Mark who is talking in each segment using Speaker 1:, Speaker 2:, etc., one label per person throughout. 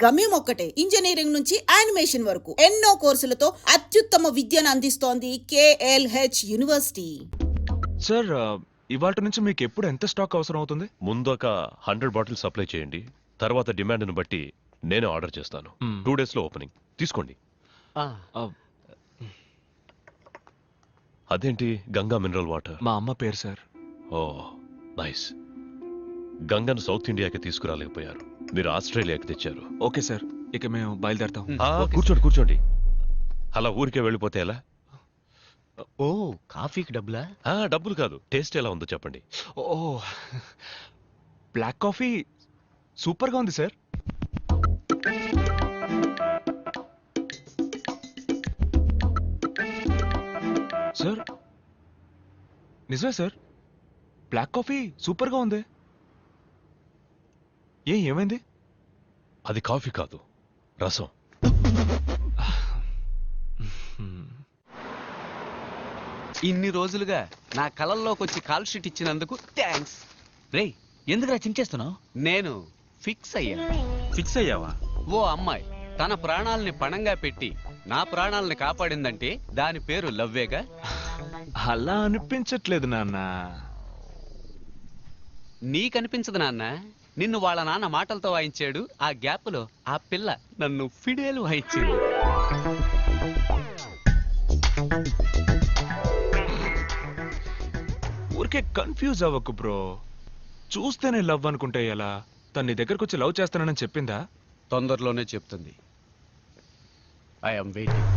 Speaker 1: గమ్యం ఒక్కటే, ఇంజనీరింగ్ నుంచి యానిమేషన్ వరకు ఎన్నో కోర్సులతో అత్యుత్తమ విద్యను అందిస్తోంది KLH యూనివర్సిటీ.
Speaker 2: సార్ ఇవాళ నుంచి మీకు ఎప్పుడు ఎంత స్టాక్ అవసరం అవుతుంది?
Speaker 3: ముందు ఒక 100 బాటిల్స్ సప్లై చేయండి, తర్వాత డిమాండ్ను బట్టి నేను ఆర్డర్ చేస్తాను. 2 days లో ఓపెనింగ్ తీసుకోండి. అదేంటి గంగా మినరల్ వాటర్?
Speaker 2: మా అమ్మ పేరు సార్.
Speaker 3: ఓ నైస్. గంగను సౌత్ ఇండియాకి తీసుకురాలేకపోయారు, మీరు ఆస్ట్రేలియాకి తెచ్చారు.
Speaker 2: ఓకే సార్, ఇక మేము బయలుదేరతాం.
Speaker 3: కూర్చోండి. అలా ఊరికే వెళ్ళిపోతే ఎలా?
Speaker 4: ఓ కాఫీకి డబ్బులా?
Speaker 3: డబ్బులు కాదు, టేస్ట్ ఎలా ఉందో చెప్పండి.
Speaker 2: ఓ బ్లాక్ కాఫీ సూపర్గా ఉంది సార్. సార్ నిజమే సార్, బ్లాక్ కాఫీ సూపర్గా ఉంది. ఏమైంది?
Speaker 3: అది కాఫీ కాదు, రసం.
Speaker 4: ఇన్ని రోజులుగా నా కళల్లోకి వచ్చి కాల్ షీట్ ఇచ్చినందుకు థ్యాంక్స్.
Speaker 5: రే ఎందుకురా చించేస్తున్నావు?
Speaker 4: నేను ఫిక్స్ అయ్యా.
Speaker 5: ఫిక్స్ అయ్యావా?
Speaker 4: ఓ అమ్మాయి తన ప్రాణాలని పణంగా పెట్టి నా ప్రాణాలని కాపాడిందంటే దాని పేరు లవ్వేగా.
Speaker 2: అలా అనిపించట్లేదు నాన్న.
Speaker 4: నీకనిపించదు నాన్న, నిన్ను వాళ్ళ నాన్న మాటలతో వాయించాడు. ఆ గ్యాప్ లో ఆ పిల్ల నన్ను ఫిడేలు వాయించింది.
Speaker 2: ఊరికే కన్ఫ్యూజ్ అవ్వకు బ్రో. చూస్తేనే లవ్ అనుకుంటే ఎలా? తన నీ దగ్గరకు వచ్చి లవ్ చేస్తానని చెప్పిందా?
Speaker 4: తొందరలోనే చెప్తుంది. I'm waiting.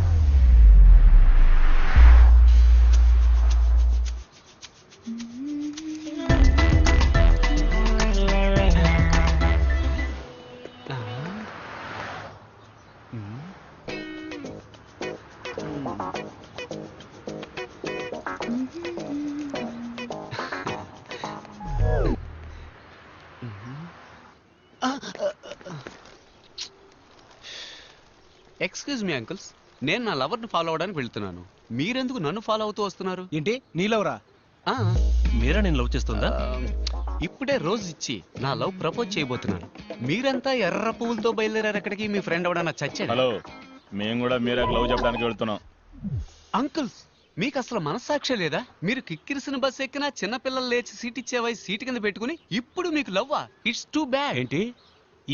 Speaker 4: Excuse me uncles, నేను నా లవర్ని ఫాలో అవడానికి వెళ్తున్నాను. మీరెందుకు నన్ను ఫాలో అవుతూ వస్తున్నారు?
Speaker 5: ఏంటి నీలవరా?
Speaker 3: మీరా నేను లవ్ చేస్తుందా?
Speaker 4: ఇప్పుడే రోజు ఇచ్చి నా లవ్ ప్రపోజ్ చేయబోతున్నాను. మీరంతా ఎర్ర పువ్వులతో బయలుదేరారు ఎక్కడికి? మీ ఫ్రెండ్ ఎవడన్నా చచ్చాడు?
Speaker 6: హలో, మేము కూడా మీరే లవ్ చెప్పడానికి వెళ్తున్నాం.
Speaker 4: అంకుల్స్, మీకు అసలు మనస్సాక్షి లేదా? మీరు కిక్కిరిసిన బస్ ఎక్కినా చిన్నపిల్లలు లేచి సీట్ ఇచ్చే వయసు సీటు కింద పెట్టుకుని ఇప్పుడు మీకు లవ్వా? It's too bad.
Speaker 5: ఏంటి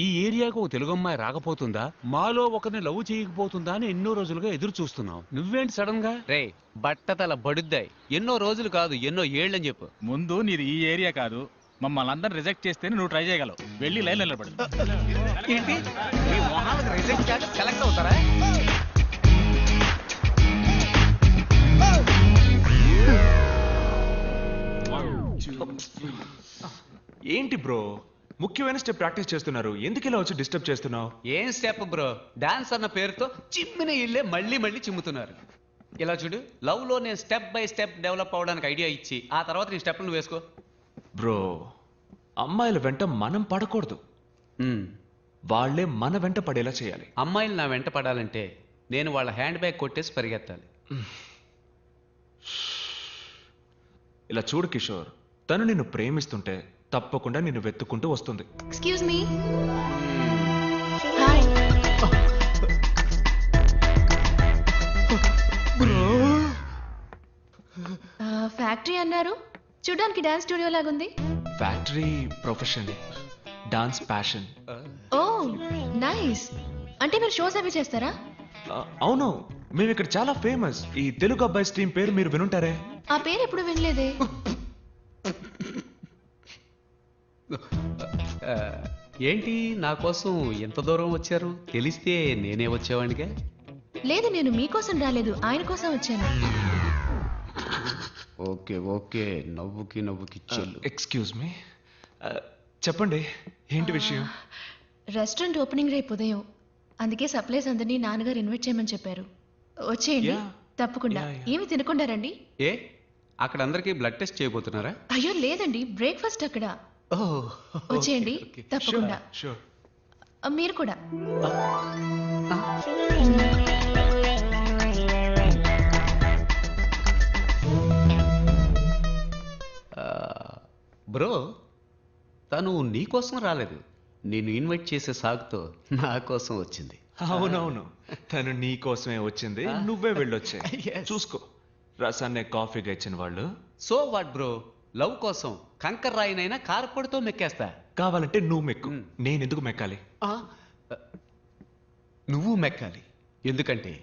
Speaker 5: ఈ ఏరియాకు ఒక తెలుగు అమ్మాయి రాకపోతుందా, మాలో ఒకరిని లవ్ చేయకపోతుందా అని ఎన్నో రోజులుగా ఎదురు చూస్తున్నావు. నువ్వేంటి సడన్ గా?
Speaker 4: రే బట్టతల బడుద్దాయి. ఎన్నో రోజులు కాదు, ఎన్నో ఏళ్ళని చెప్పు.
Speaker 6: ముందు నీది ఈ ఏరియా కాదు, మమ్మల్ని అందరిని రిజెక్ట్ చేస్తేనే నువ్వు ట్రై చేయగలవు. వెళ్ళి లైన్ నిలబడు.
Speaker 4: ఏంటి మీ మొహాలకు రిజెక్ట్ కాక సెలెక్ట్ అవుతారా?
Speaker 2: ఏంటి బ్రో, ముఖ్యమైన స్టెప్ ప్రాక్టీస్ చేస్తున్నారు, ఎందుకు ఇలా వచ్చి డిస్టర్బ్ చేస్తున్నావు?
Speaker 4: ఏం స్టెప్ బ్రో, డాన్స్ అన్న పేరుతో చిమ్మిన ఇల్లే మళ్ళీ మళ్ళీ చిమ్ముతున్నారు. ఇలా చూడు, లవ్ లో నేను స్టెప్ బై స్టెప్ డెవలప్ అవడానికి ఐడియా ఇచ్చి ఆ తర్వాత నీ స్టెప్ నువ్వు వేసుకో.
Speaker 2: బ్రో, అమ్మాయిల వెంట మనం పడకూడదు, వాళ్లే మన వెంట పడేలా చేయాలి.
Speaker 4: అమ్మాయిలు నా వెంట పడాలంటే నేను వాళ్ళ హ్యాండ్ బ్యాగ్ కొట్టేసి పరిగెత్తాలి.
Speaker 2: ఇలా చూడు కిషోర్, తను నిన్ను ప్రేమిస్తుంటే తప్పకుండా నిన్ను వెతుక్కుంటూ వస్తుంది.
Speaker 7: Excuse me. హాయ్. ఫ్యాక్టరీ అన్నారు, చూడడానికి డాన్స్ స్టూడియో లాగుంది.
Speaker 2: Factory profession, dance passion.
Speaker 7: Oh nice. అంటే మీరు షోస్ అవి చేస్తారా?
Speaker 2: అవును, మేము ఇక్కడ చాలా ఫేమస్. ఈ తెలుగు అబ్బాయి స్ట్రీమ్ పేరు మీరు వినుంటారే?
Speaker 7: ఆ పేరు ఎప్పుడు వినలేదే.
Speaker 4: ఏంటి నా కోసం ఎంత దూరం వచ్చారు? తెలిస్తే నేనే వచ్చేవాడిగా.
Speaker 7: లేదు, నేను మీకోసం రాలేదు, ఆయన కోసం వచ్చాను.
Speaker 4: ఓకే ఓకే, నవ్వుకి నవ్వుకి చెల్లు.
Speaker 2: ఎక్స్క్యూజ్ మీ, చెప్పండి ఏంటి విషయం?
Speaker 7: రెస్టారెంట్ ఓపెనింగ్ రేపు ఉదయం, అందుకే సప్లైస్ అందరినీ నాన్నగారు ఇన్వైట్ చేయమని చెప్పారు. వచ్చేయండి తప్పకుండా. ఏమి తినకుండా రండి.
Speaker 4: ఏ అక్కడ అందరికీ బ్లడ్ టెస్ట్ చేయబోతున్నారా?
Speaker 7: అయ్యో లేదండి, బ్రేక్ఫాస్ట్ అక్కడ. వచ్చేయండి తప్పకుండా. మీరు కూడా.
Speaker 4: బ్రో, తను నీకోసం రాలేదు, నేను ఇన్వైట్ చేసే సాగుతో నా కోసం వచ్చింది.
Speaker 2: అవునవును, తను నీ కోసమే వచ్చింది, నువ్వే వెళ్ళొచ్చే.
Speaker 4: Yes.
Speaker 2: చూసుకో, రసాన్నే కాఫీగా ఇచ్చిన వాళ్ళు.
Speaker 4: సో వాట్ బ్రో, లవ్ కోసం కంకర్ రాయినైనా కారపొడితో మెక్కేస్తా.
Speaker 2: కావాలంటే నువ్వు మెక్కు, నేను ఎందుకు మెక్కాలి?
Speaker 4: ఆ, నువ్వు మెక్కాలి, ఎందుకంటే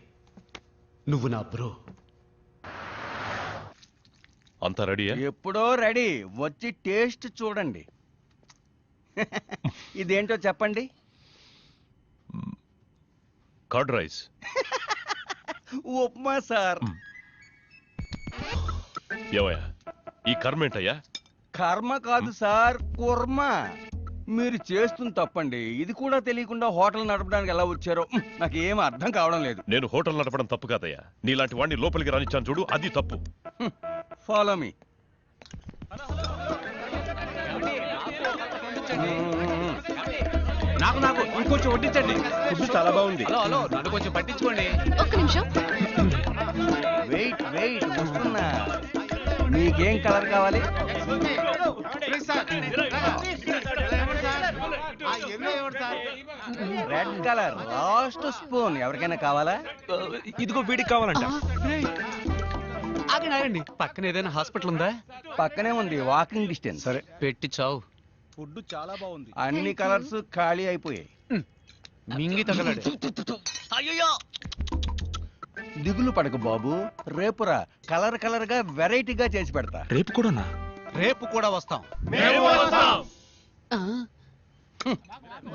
Speaker 4: నువ్వు నా బ్రో.
Speaker 3: అంతా రెడీయా?
Speaker 8: ఎప్పుడో రెడీ, వచ్చి టేస్ట్ చూడండి. ఇదేంటో చెప్పండి.
Speaker 3: Curd rice.
Speaker 8: ఉప్మా సార్.
Speaker 3: ఏవయ్యా, ఈ కర్మ ఏంటయ్యా?
Speaker 8: కర్మ కాదు సార్, కుర్మ. మీరు చేస్తుంది తప్పండి. ఇది కూడా తెలియకుండా హోటల్ నడపడానికి ఎలా వచ్చారో నాకు ఏం అర్థం కావడం లేదు.
Speaker 3: నేను హోటల్ నడపడం తప్పు కాదయ్యా, నీలాంటి వాడిని లోపలికి రానిచ్చాను చూడు, అది తప్పు.
Speaker 8: Follow me.
Speaker 5: నాకు ఇంకొంచెం వడ్డించండి.
Speaker 8: ఫుడ్ చాలా బాగుంది.
Speaker 4: హలో హలో, నన్ను కొంచెం పట్టించుకోండి.
Speaker 7: ఒక్క నిమిషం.
Speaker 8: వెయిట్ వెయిట్, వస్తున్నా. మీకేం కలర్ కావాలి? Red colour last spoon. ఎవరికైనా కావాలా?
Speaker 2: ఇదిగో వీడికి కావాలంట.
Speaker 4: ఆగండి ఆగండి, పక్కన ఏదైనా హాస్పిటల్ ఉందా?
Speaker 8: పక్కనే ఉంది, వాకింగ్ డిస్టెన్స్.
Speaker 4: సరే పెట్టి చావు.
Speaker 6: ఫుడ్ చాలా బాగుంది.
Speaker 8: అన్ని కలర్స్ ఖాళీ అయిపోయాయి.
Speaker 4: మింగి తగలడు.
Speaker 8: దిగులు పడకు బాబు, రేపురా కలర్ కలర్ గా వెరైటీగా చేసి పెడతా.
Speaker 2: రేపు కూడానా?
Speaker 5: రేపు కూడా వస్తాం.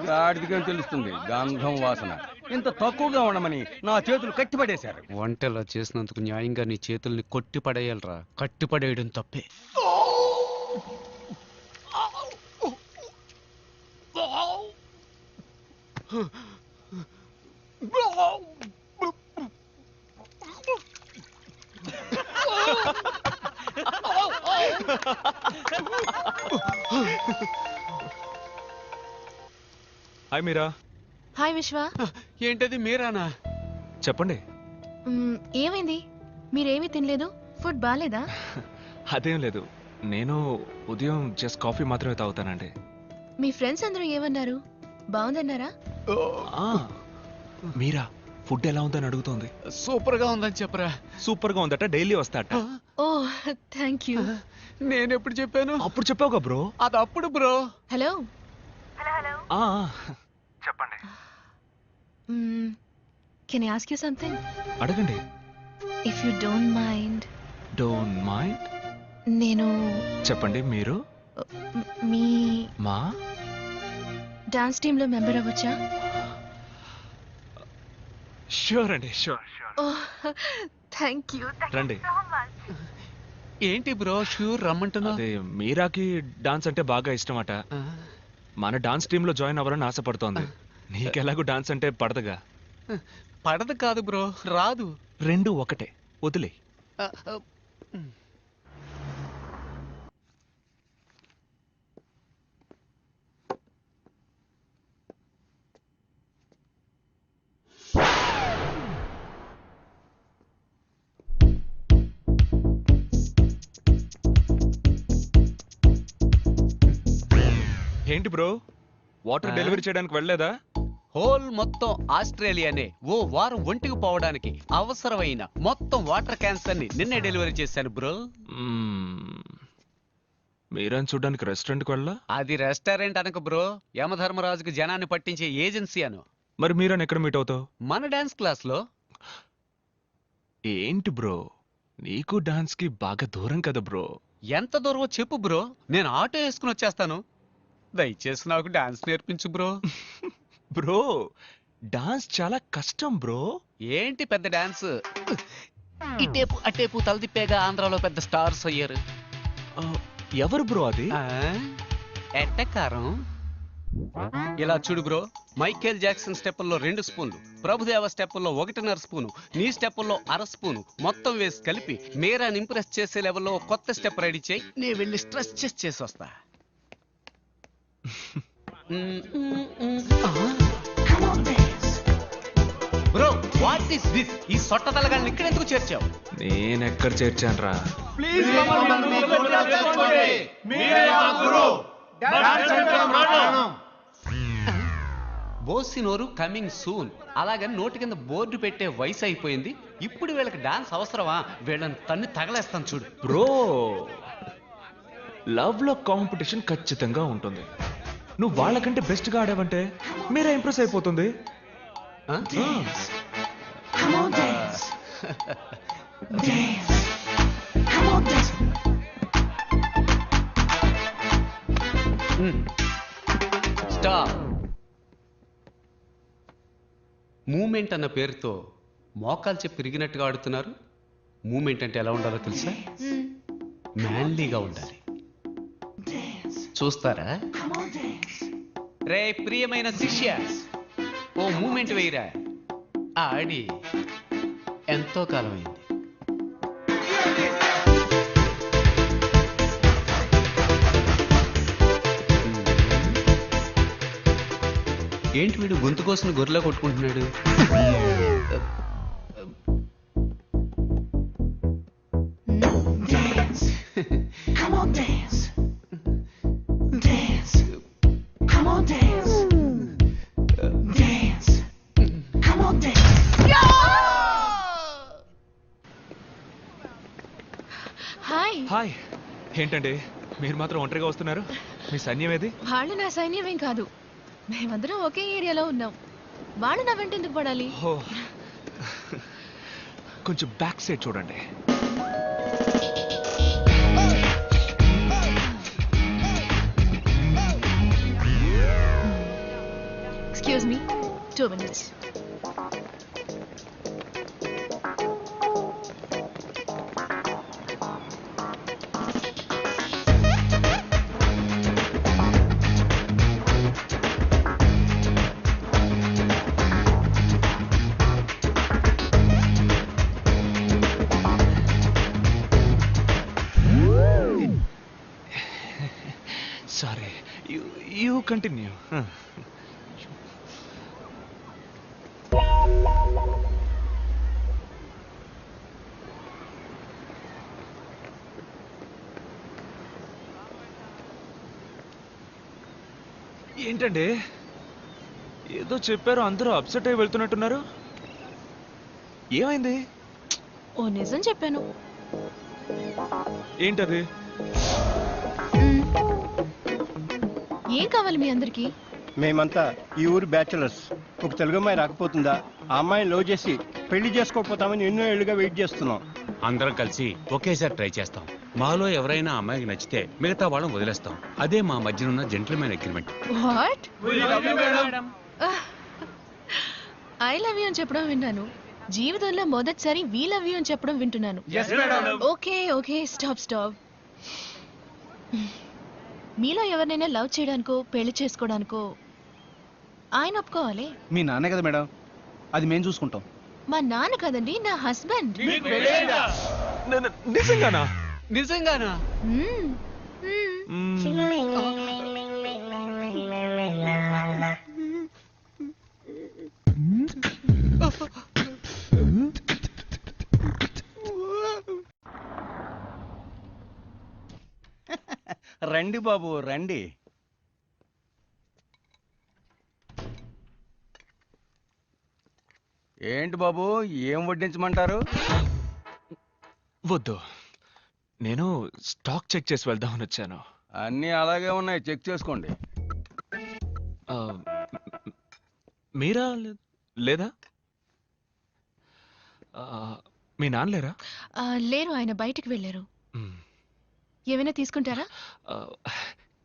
Speaker 8: గాడిదిగా తెలుస్తుంది గంధం వాసన. ఇంత తక్కువగా ఉండమని నా చేతులు కట్టిపడేశారు.
Speaker 4: వంటలా చేసినందుకు న్యాయంగా నీ చేతుల్ని కొట్టి పడేయాలరా. కట్టి పడేయడం తప్పే.
Speaker 2: హాయ్ మీరా.
Speaker 7: హాయ్ విశ్వ.
Speaker 4: ఏంటది మీరానా?
Speaker 2: చెప్పండి.
Speaker 7: ఏమైంది? మీరేమీ తినలేదు? ఫుడ్ బాగాలేదా?
Speaker 2: అదేం లేదు, నేను ఉదయం జస్ట్ కాఫీ మాత్రమే తాగుతానండి.
Speaker 7: మీ ఫ్రెండ్స్ అందరూ ఏమన్నారు? బాగుందన్నారా?
Speaker 2: ఆ, మీరా ఫుడ్ ఎలా ఉందని అడుగుతోంది.
Speaker 4: సూపర్ గా ఉందని చెప్పరా.
Speaker 2: సూపర్ గా ఉందట, డైలీ వస్తాట.
Speaker 7: Oh thank you.
Speaker 4: నేను ఎప్పుడు చెప్పాను?
Speaker 2: అప్పుడు చెప్పావుగా బ్రో.
Speaker 4: అది అప్పుడు బ్రో.
Speaker 7: హలో.
Speaker 2: ఆ, చెప్పండి.
Speaker 7: Can I ask you something?
Speaker 2: అడగండి.
Speaker 7: If you don't mind.
Speaker 2: Don't mind.
Speaker 7: నేను
Speaker 2: చెప్పండి. మీరు
Speaker 7: మీ
Speaker 2: మా
Speaker 7: డాన్స్ టీమ్ లో మెంబర్ అవ్వచ్చా?
Speaker 2: షూర్ అండి, షూర్.
Speaker 7: Oh thank you.
Speaker 2: రండి.
Speaker 4: ఏంటి బ్రో షూర్ రమ్మంటున్నా?
Speaker 2: అదే మీరాకి డాన్స్ అంటే బాగా ఇష్టమట. మన డాన్స్ టీమ్ లో జాయిన్ అవ్వాలని ఆశపడుతోంది. నీకెలాగూ డాన్స్ అంటే పడదుగా.
Speaker 4: పడదు కాదు బ్రో, రాదు.
Speaker 2: రెండు ఒకటే, వదిలే. ఏంటి బ్రో, వాటర్ డెలివరీ చేయడానికి వెళ్ళలేదా?
Speaker 4: హోల్ మొత్తం ఆస్ట్రేలియానే ఓ వారం ఒంటికి పోవడానికి అవసరమైన మొత్తం వాటర్ క్యాన్స్ అన్ని నిన్నే డెలివరీ చేశాను బ్రో.
Speaker 2: మీరని చూడడానికి రెస్టారెంట్కి వెళ్ళా?
Speaker 4: అది రెస్టారెంట్ అనక బ్రో, యమధర్మరాజుకి జనాన్ని పట్టించే ఏజెన్సీ అను.
Speaker 2: మరి మీరని ఎక్కడ మీట్ అవుతావు?
Speaker 4: మన డాన్స్ క్లాస్ లో.
Speaker 2: ఏంటి బ్రో, నీకు డాన్స్ కి బాగా దూరం కదా బ్రో.
Speaker 4: ఎంత దూరమో చెప్పు బ్రో, నేను ఆటో వేసుకుని వచ్చేస్తాను. దయచేసి నాకు డాన్స్ నేర్పించు బ్రో.
Speaker 2: బ్రో, డాన్స్ చాలా కష్టం బ్రో.
Speaker 4: ఏంటి పెద్ద డాన్స్, ఇటేపు అటేపు తలదిప్పేగా ఆంధ్రాలో పెద్ద స్టార్స్ అయ్యారు.
Speaker 2: ఎవరు బ్రో అది?
Speaker 4: ఎట్టకారం. ఇలా చూడు బ్రో, మైకేల్ జాక్సన్ స్టెప్పుల్లో 2 స్పూన్లు, ప్రభుదేవ స్టెప్పుల్లో 1.5 స్పూను, నీ స్టెప్పుల్లో 1/2 స్పూను మొత్తం వేసి కలిపి మీరాని ఇంప్రెస్ చేసే లెవెల్లో కొత్త స్టెప్ రెడీ చేయి. నేను వెళ్ళి స్ట్రెస్ చేసి వస్తా. Bro what is this? ఈ సొట్ట తలగాళ్ళని ఇక్కడ ఎందుకు చేర్చావు?
Speaker 2: నేనెక్కడ చేర్చాను రా?
Speaker 4: బోసినోరు కమింగ్ సూన్ అలాగని నోటి కింద బోర్డు పెట్టే వయసు అయిపోయింది. ఇప్పుడు వీళ్ళకి డాన్స్ అవసరమా? వీళ్ళని తన్ని తగలేస్తాను చూడు.
Speaker 2: బ్రో, లవ్ లో కాంపిటీషన్ ఖచ్చితంగా ఉంటుంది. నువ్వు వాళ్ళకంటే బెస్ట్ గా ఆడావంటే మీరే ఇంప్రెస్ అయిపోతుంది.
Speaker 4: ఆ? స్టాప్. మూమెంట్ అన్న పేరుతో మోకాలు చెప్పి తిరిగినట్టుగా ఆడుతున్నారు. మూమెంట్ అంటే ఎలా ఉండాలో తెలుసా? మ్యాన్లీగా ఉండాలి. చూస్తారా? రే ప్రియమైన శిష్య, ఓ మూమెంట్ వేయరా. ఆడి ఎంతో కాలమైంది. ఏంటి వీడు గొంతు కోసం గొర్రెలా కొట్టుకుంటున్నాడు?
Speaker 7: హాయ్.
Speaker 2: హాయ్. ఏంటండి మీరు మాత్రం ఒంటరిగా వస్తున్నారు? మీ సైన్యం ఏది?
Speaker 7: వాళ్ళు నా సైన్యమేం కాదు, మేమందరం ఒకే ఏరియాలో ఉన్నాం. వాళ్ళు నా వెంట ఎందుకు పడాలి?
Speaker 2: ఓ, కొంచెం బ్యాక్ సైడ్ చూడండి.
Speaker 7: Excuse me, 2 minutes.
Speaker 2: Sorry, you continue. ఏంటండి ఏదో చెప్పారు, అందరూ అప్సెట్ అయి వెళ్తున్నట్టున్నారు. ఏమైంది?
Speaker 7: ఓ నిజం చెప్పాను.
Speaker 2: ఏంటది?
Speaker 7: ఏం కావాలి మీ అందరికి?
Speaker 9: మేమంతా ఈ ఊరు బ్యాచులర్స్. ఒక తెలుగు అమ్మాయి రాకపోతుందా? ఆ అమ్మాయిని లవ్ చేసి పెళ్లి చేసుకోకపోతామని ఎన్నో ఏళ్ళుగా వెయిట్ చేస్తున్నాం.
Speaker 5: అందరం కలిసి ఒకేసారి ట్రై చేస్తాం. మాలో ఎవరైనా అమ్మాయికి నచ్చితే మిగతా వాళ్ళని వదిలేస్తాం. అదే మా మధ్యనున్న gentlemen agreement.
Speaker 7: What? I love you అని చెప్పడం విన్నాను. జీవితంలో మొదటిసారి వీ లవ్ యూ అని చెప్పడం వింటున్నాను. Okay okay, stop. మీలో ఎవరినైనా లవ్ చేయడానికో పెళ్లి చేసుకోవడానికో ఆయన ఒప్పుకోవాలి.
Speaker 6: మీ నాన్నే కదా మేడం, అది మేము చూసుకుంటాం.
Speaker 7: మా నాన్న కదండి, నా హస్బెండ్.
Speaker 2: నిజంగానా?
Speaker 4: నిజంగానా?
Speaker 8: రండి బాబు రండి. ఏంటి బాబు, ఏం వడ్డించమంటారు?
Speaker 2: వద్దు, నేను స్టాక్ చెక్ చేసి వెళ్దామని వచ్చాను.
Speaker 8: అన్నీ అలాగే ఉన్నాయి, చెక్ చేసుకోండి.
Speaker 2: ఆ, మీరా లేదా? మీ నాన్న లేరా?
Speaker 7: లేరు, ఆయన బయటికి వెళ్ళారు. ఏమైనా తీసుకుంటారా?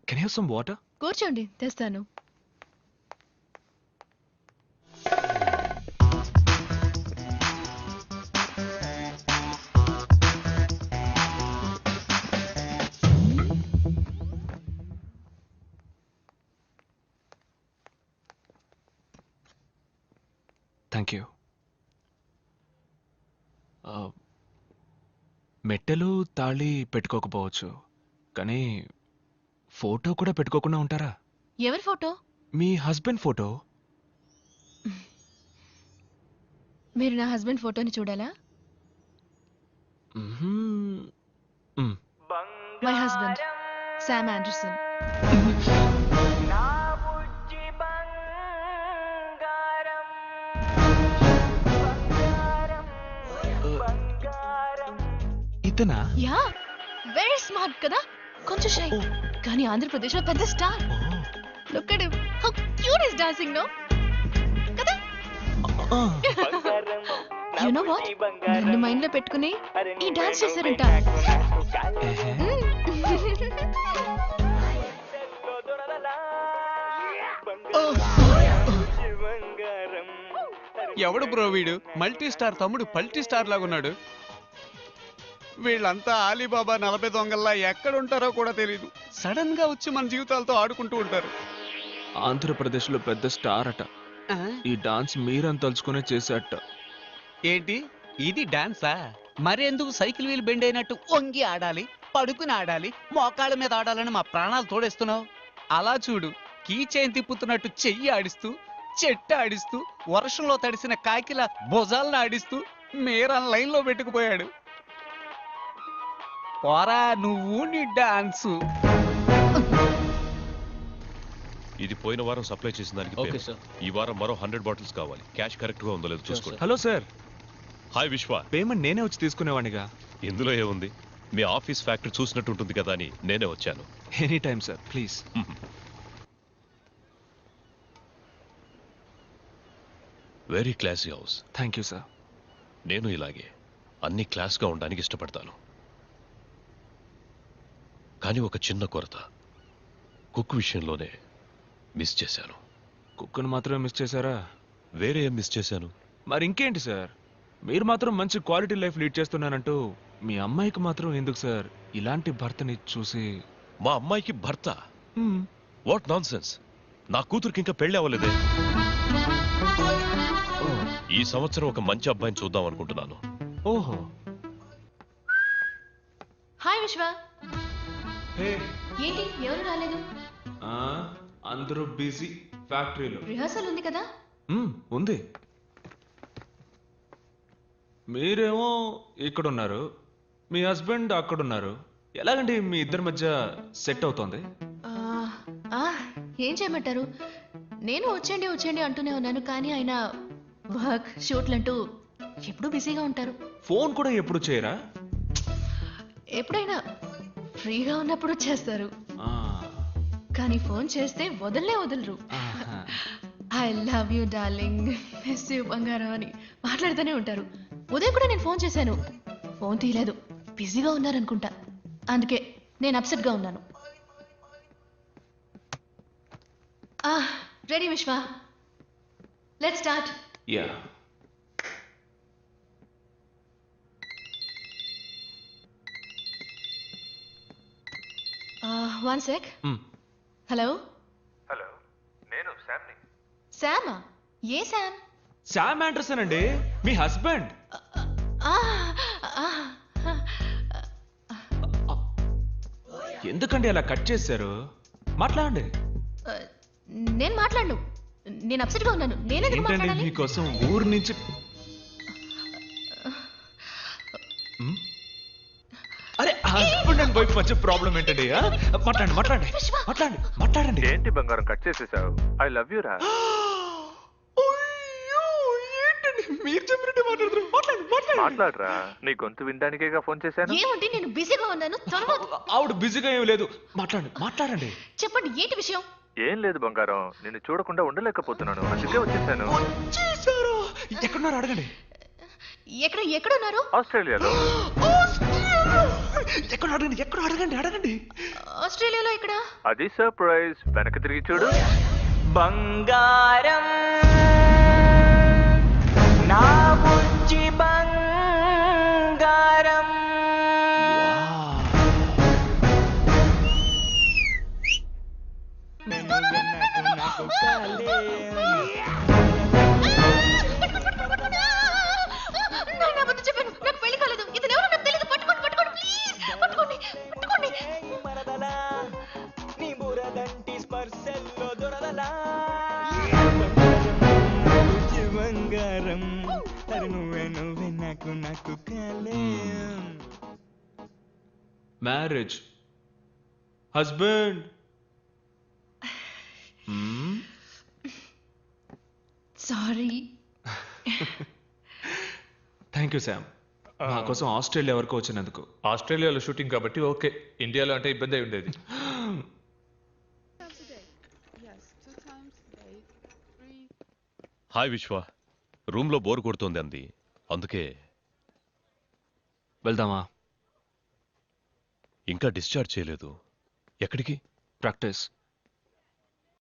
Speaker 2: Can you have some water?
Speaker 7: కూర్చోండి, తెస్తాను.
Speaker 2: Thank you. మెట్టెలు తాళి పెట్టుకోకపోవచ్చు, కానీ ఫోటో కూడా పెట్టుకోకుండా ఉంటారా?
Speaker 7: ఎవరి ఫోటో?
Speaker 2: మీ హస్బెండ్ ఫోటో.
Speaker 7: మీరు నా హస్బెండ్ ఫోటోని చూడాలా? My husband Sam Anderson.
Speaker 2: అంతేనా?
Speaker 7: యా, వెరీ స్మార్ట్ కదా, కొంచెం షై, కానీ ఆంధ్రప్రదేశ్ లో పెద్ద star. Look at him, how cute is dancing no కదా. యు నో వాట్, నన్ను మైండ్ లో పెట్టుకుని ఈ డాన్స్ చేశారంట.
Speaker 4: ఎవడు బ్రో వీడు? మల్టీ స్టార్ తమ్ముడు పల్టీ స్టార్ లాగున్నాడు. వీళ్ళంతా ఆలీబాబా 40 దొంగల్లా ఎక్కడుంటారో కూడా తెలియదు. సడన్ గా వచ్చి మన జీవితాలతో ఆడుకుంటూ ఉంటారు.
Speaker 2: ఆంధ్రప్రదేశ్ లో పెద్ద స్టార్ అట. ఈ డాన్స్ మీరని తలుచుకునే చేసేట.
Speaker 4: ఏంటి ఇది డాన్సా? మరెందుకు సైకిల్ వీల్ బెండ్ అయినట్టు వంగి ఆడాలి, పడుకుని ఆడాలి, మోకాళ్ళ మీద ఆడాలని మా ప్రాణాలు తోడేస్తున్నావు? అలా చూడు, కీ చైన్ తిప్పుతున్నట్టు చెయ్యి ఆడిస్తూ, చెట్టు ఆడిస్తూ, వర్షంలో తడిసిన కాకిల భుజాలను ఆడిస్తూ మీరా లైన్ లో పెట్టుకుపోయాడు. పోరా నువ్వు నీ డాన్సు.
Speaker 3: ఇది పోయిన వారం సప్లై చేసిన దానికి
Speaker 4: ఓకే
Speaker 3: పేరు.
Speaker 4: సార్.
Speaker 3: ఈ వారం మరో 100 బాటిల్స్ కావాలి. క్యాష్ కరెక్ట్ గా ఉందో లేదో చూసుకోండి.
Speaker 2: హలో సార్,
Speaker 3: హాయ్ విశ్వ.
Speaker 2: పేమెంట్ నేనే వచ్చి తీసుకునేవాడిగా.
Speaker 3: ఇందులో ఏముంది, మీ ఆఫీస్ ఫ్యాక్టరీ చూసినట్టు ఉంటుంది కదా అని నేనే వచ్చాను.
Speaker 2: Any time sir, please.
Speaker 3: Very classy house.
Speaker 2: Thank you sir.
Speaker 3: నేను ఇలాగే అన్ని క్లాస్గా ఉండడానికి ఇష్టపడతాను. కానీ ఒక చిన్న కొరత, కుక్ విషయంలోనే మిస్ చేశాను.
Speaker 2: కుక్కను మాత్రమే మిస్ చేశారా?
Speaker 3: వేరే ఏం మిస్ చేశాను?
Speaker 2: మరి ఇంకేంటి సార్, మీరు మాత్రం మంచి క్వాలిటీ లైఫ్ లీడ్ చేస్తున్నానంటూ మీ అమ్మాయికి మాత్రం ఎందుకు సార్ ఇలాంటి భర్తని చూసి?
Speaker 3: మా అమ్మాయికి భర్త? What non sense. నా కూతురికి ఇంకా పెళ్లి అవ్వలేదే. ఈ సంవత్సరం ఒక మంచి అబ్బాయిని చూద్దాం అనుకుంటున్నాను.
Speaker 2: ఓహో.
Speaker 7: హాయ్ విశ్వ. ఏంటి ఎవరు రాలేదు?
Speaker 2: అందరూ బిజీ ఫ్యాక్టరీలో.
Speaker 7: రిహార్సల్ ఉంది కదా.
Speaker 2: ఉంది. మీరేమో ఇక్కడున్నారు, మీ హస్బెండ్ అక్కడున్నారు. ఎలాగండి మీ ఇద్దరి మధ్య సెట్ అవుతోంది?
Speaker 7: ఏం చేయమంటారు, నేను వచ్చేయండి వచ్చేయండి అంటూనే ఉన్నాను, కానీ ఆయన వర్క్ షూట్లంటూ ఎప్పుడూ బిజీగా ఉంటారు.
Speaker 2: ఫోన్ కూడా ఎప్పుడు చేయరా?
Speaker 7: ఎప్పుడైనా ఫ్రీగా ఉన్నప్పుడు చేస్తారు, కానీ ఫోన్ చేస్తే వదలరు. I love you darling, miss you బంగారం అని మాట్లాడుతూనే ఉంటారు. ఉదయం కూడా నేను ఫోన్ చేశాను, ఫోన్ తీయలేదు, బిజీగా ఉన్నారనుకుంటా. అందుకే నేను అప్సెట్ గా ఉన్నాను. రెడీ విశ్వ, let's start.
Speaker 2: Yeah.
Speaker 7: One sec. Hello.
Speaker 2: Hello, నేను శామ్ని.
Speaker 7: శామా? ఏ శామ్?
Speaker 2: శామ్ ఆండర్సన్ అండి, మీ హస్బెండ్. ఎందుకండి అలా కట్ చేశారు? మాట్లాడండి.
Speaker 7: నేను మాట్లాడను, నేను అప్సెట్ గా ఉన్నాను. నేనేందుకు
Speaker 2: ఏంటండి
Speaker 7: మాట్లాడాలి?
Speaker 2: మీకోసం ఊరు నుంచి అరే హస్బెండ్ అండ్ వైఫ్ మధ్య ప్రాబ్లం ఏంటండి? మాట్లాడండి.
Speaker 10: ఏంటి బంగారం కట్ చేసేసావు? ఐ లవ్ యూ రా.
Speaker 2: మీరు చెప్పినట్టు
Speaker 10: మాట్లాడరా, నీ గొంతు వినడానికేగా ఫోన్ చేశాను.
Speaker 7: ఏమండి, నేను బిజీగా ఉన్నాను.
Speaker 2: ఆవిడ బిజీగా ఏం లేదు, మాట్లాడండి.
Speaker 7: చెప్పండి, ఏంటి విషయం?
Speaker 10: ఏం లేదు బంగారం, నిన్ను చూడకుండా ఉండలేకపోతున్నాను, అందుకే వచ్చేసాను.
Speaker 2: ఎక్కడున్నారు అడగండి.
Speaker 7: ఎక్కడున్నారు?
Speaker 10: ఆస్ట్రేలియాలో.
Speaker 2: ఎక్కడ అడగండి.
Speaker 7: ఆస్ట్రేలియాలో ఎక్కడ?
Speaker 10: అది సర్ప్రైజ్, వెనక్కి తిరిగి చూడు.
Speaker 11: బంగారం నా బుజ్జి బంగారం.
Speaker 7: చెప్పాను, నాకు పెళ్లి కాలేదు. ఇది ఎవరో నాకు తెలియదు. పట్టుకోండి ప్లీజ్, పట్టుకోండి.
Speaker 11: నీ బురదంటి స్పర్శల్లో దొరదలా. బంగారం నువ్వే నాకు కాలే.
Speaker 2: Marriage, husband.
Speaker 7: Sorry.
Speaker 2: Thank you Sam. మా కోసం ఆస్ట్రేలియా వరకు వచ్చినందుకు.
Speaker 12: ఆస్ట్రేలియాలో షూటింగ్ కాబట్టి ఓకే, ఇండియాలో అంటే ఇబ్బంది అయి ఉండేది.
Speaker 3: హాయ్ విశ్వ, రూమ్లో బోర్ కొడుతోంది అంది, అందుకే.
Speaker 2: వెళ్దామా?
Speaker 3: ఇంకా డిశ్చార్జ్ చేయలేదు. ఎక్కడికి?
Speaker 2: ప్రాక్టీస్.